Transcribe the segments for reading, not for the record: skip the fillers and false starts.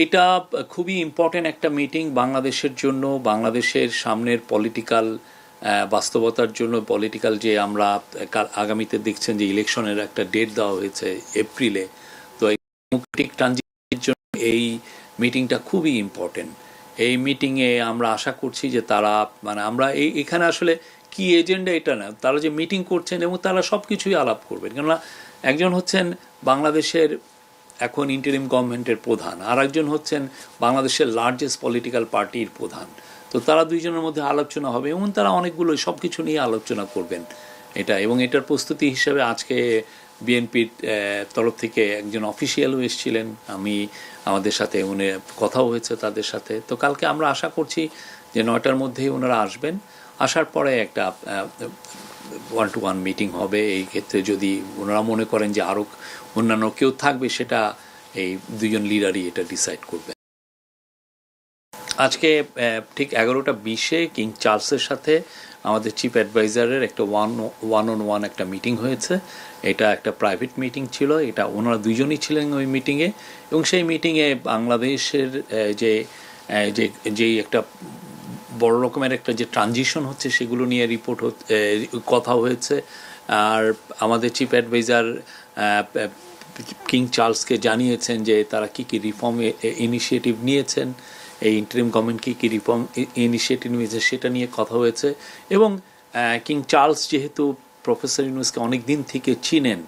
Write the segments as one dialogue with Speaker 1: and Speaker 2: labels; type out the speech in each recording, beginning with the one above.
Speaker 1: এটা খুবই ইম্পর্টেন্ট একটা মিটিং বাংলাদেশের জন্য, বাংলাদেশের সামনের পলিটিক্যাল বাস্তবতার জন্য। পলিটিক্যাল যে আমরা আগামীতে দেখছেন যে ইলেকশনের একটা ডেট দেওয়া হয়েছে এপ্রিলে, তো এই ডেমোক্রেটিক ট্রানজিশনের জন্য এই মিটিংটা খুবই ইম্পর্টেন্ট। এই মিটিংয়ে আমরা আশা করছি যে তারা আমরা এখানে আসলে কি এজেন্ডা এটা না, তারা যে মিটিং করছেন এবং তারা সব কিছুই আলাপ করবেন। কেননা একজন হচ্ছেন বাংলাদেশের এখন ইন্টারিম গভর্নমেন্টের প্রধান, আর একজন হচ্ছেন বাংলাদেশের লার্জেস্ট পলিটিক্যাল পার্টির প্রধান। তো তারা দুইজনের মধ্যে আলোচনা হবে এবং তারা অনেকগুলো সব কিছু নিয়ে আলোচনা করবেন এটা। এবং এটার প্রস্তুতি হিসেবে আজকে বিএনপির তরফ থেকে একজন অফিসিয়ালও এসেছিলেন, আমাদের সাথে উনি কথাও হয়েছে তাদের সাথে। তো কালকে আমরা আশা করছি যে 9টার মধ্যেই ওনারা আসবেন। আসার পরে একটা 1-to-1 মিটিং হবে। এই ক্ষেত্রে যদি ওনারা মনে করেন যে আরও অন্যান্য কেউ থাকবে, সেটা এই দুজন লিডারই এটা ডিসাইড করবে। আজকে ঠিক 11টা 20-এ কিং চার্লসের সাথে আমাদের চিফ অ্যাডভাইজারের একটা ওয়ান একটা মিটিং হয়েছে। এটা একটা প্রাইভেট মিটিং ছিল, এটা ওনারা দুজনই ছিলেন ওই মিটিংয়ে। এবং সেই মিটিংয়ে বাংলাদেশের যে একটা বড় রকমের একটা যে ট্রানজিশন হচ্ছে সেগুলো নিয়ে কথা হয়েছে। আর আমাদের চিফ অ্যাডভাইজার কিং চার্লসকে জানিয়েছেন যে তারা কী কী রিফর্ম ইনিশিয়েটিভ নিয়েছেন, এই ইন্টারিম গভর্নমেন্ট কী কী রিফর্ম ইনিশিয়েটিভ নিয়েছে সেটা নিয়ে কথা হয়েছে। এবং কিং চার্লস যেহেতু প্রফেসর ইউনুসকে অনেক দিন থেকে চিনেন,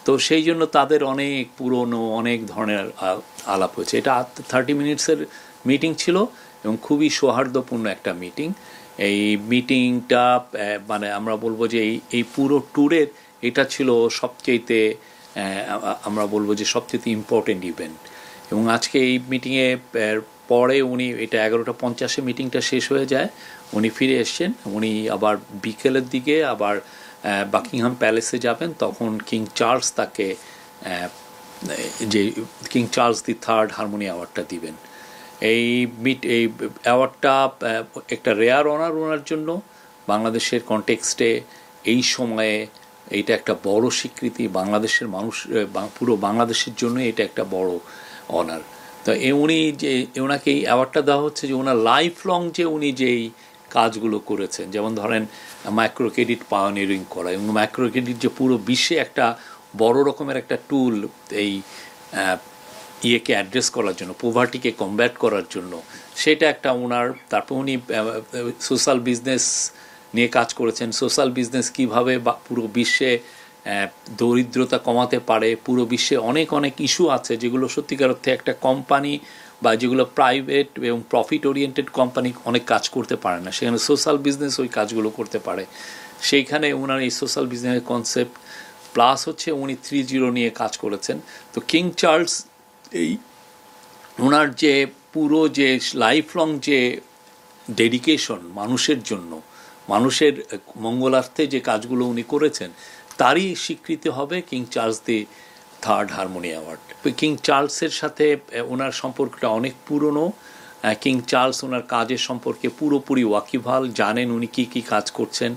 Speaker 1: তো সেই জন্য তাদের অনেক পুরনো অনেক ধরনের আলাপ হয়েছে। এটা 30 মিনিটসের মিটিং ছিল এবং খুবই সৌহার্দ্যপূর্ণ একটা মিটিং। এই মিটিংটা আমরা বলবো যে এই পুরো ট্যুরের এটা ছিল সবচেয়েতে আমরা বলবো যে সবচেয়ে ইম্পর্টেন্ট ইভেন্ট। এবং আজকে এই মিটিংয়ে পরে উনি, এটা 11টা 50-এ মিটিংটা শেষ হয়ে যায়, উনি ফিরে এসছেন। উনি আবার বিকেলের দিকে আবার বাকিংহাম প্যালেসে যাবেন। তখন কিং চার্লস তাকে যে King Charles the Third Harmony অ্যাওয়ার্ডটা দিবেন। এই অ্যাওয়ার্ডটা একটা রেয়ার অনার ওনার জন্য। বাংলাদেশের কনটেক্সটে এই সময়ে এইটা একটা বড় স্বীকৃতি, বাংলাদেশের মানুষ পুরো বাংলাদেশের জন্য এটা একটা বড় অনার। তো উনি যে ওনাকে এই অ্যাওয়ার্ডটা দেওয়া হচ্ছে যে ওনার লাইফ লং যে উনি যেই কাজগুলো করেছেন, যেমন ধরেন মাইক্রো ক্রেডিট পায়োনিয়ারিং করা, এবং মাইক্রো ক্রেডিট যে পুরো বিশ্বে একটা বড় রকমের একটা টুল এই ইয়েকে অ্যাড্রেস করার জন্য, পোভার্টিকে কমব্যাট করার জন্য, সেটা একটা ওনার। তারপর উনি সোশ্যাল বিজনেস নিয়ে কাজ করেছেন, সোশ্যাল বিজনেস কীভাবে পুরো বিশ্বে দরিদ্রতা কমাতে পারে। পুরো বিশ্বে অনেক অনেক ইস্যু আছে যেগুলো সত্যিকার অর্থে একটা কোম্পানি বা যেগুলো প্রাইভেট এবং প্রফিট ওরিয়েন্টেড কোম্পানি অনেক কাজ করতে পারে না, সেখানে সোশ্যাল বিজনেস ওই কাজগুলো করতে পারে। সেইখানে ওনার এই সোশ্যাল বিজনেসের কনসেপ্ট প্লাস হচ্ছে উনি 3.0 নিয়ে কাজ করেছেন। তো কিং চার্লস এই ওনার যে পুরো যে লাইফ লং যে ডেডিকেশন মানুষের জন্য, মানুষের মঙ্গলার্থে যে কাজগুলো উনি করেছেন, তারই স্বীকৃতি হবে King Charles the Third Harmony Award. King চার্লসের সাথে ওনার সম্পর্কটা অনেক পুরনো। কিং চার্লস ওনার কাজের সম্পর্কে পুরোপুরি ওয়াকিবহাল, জানেন উনি কী কী কাজ করছেন।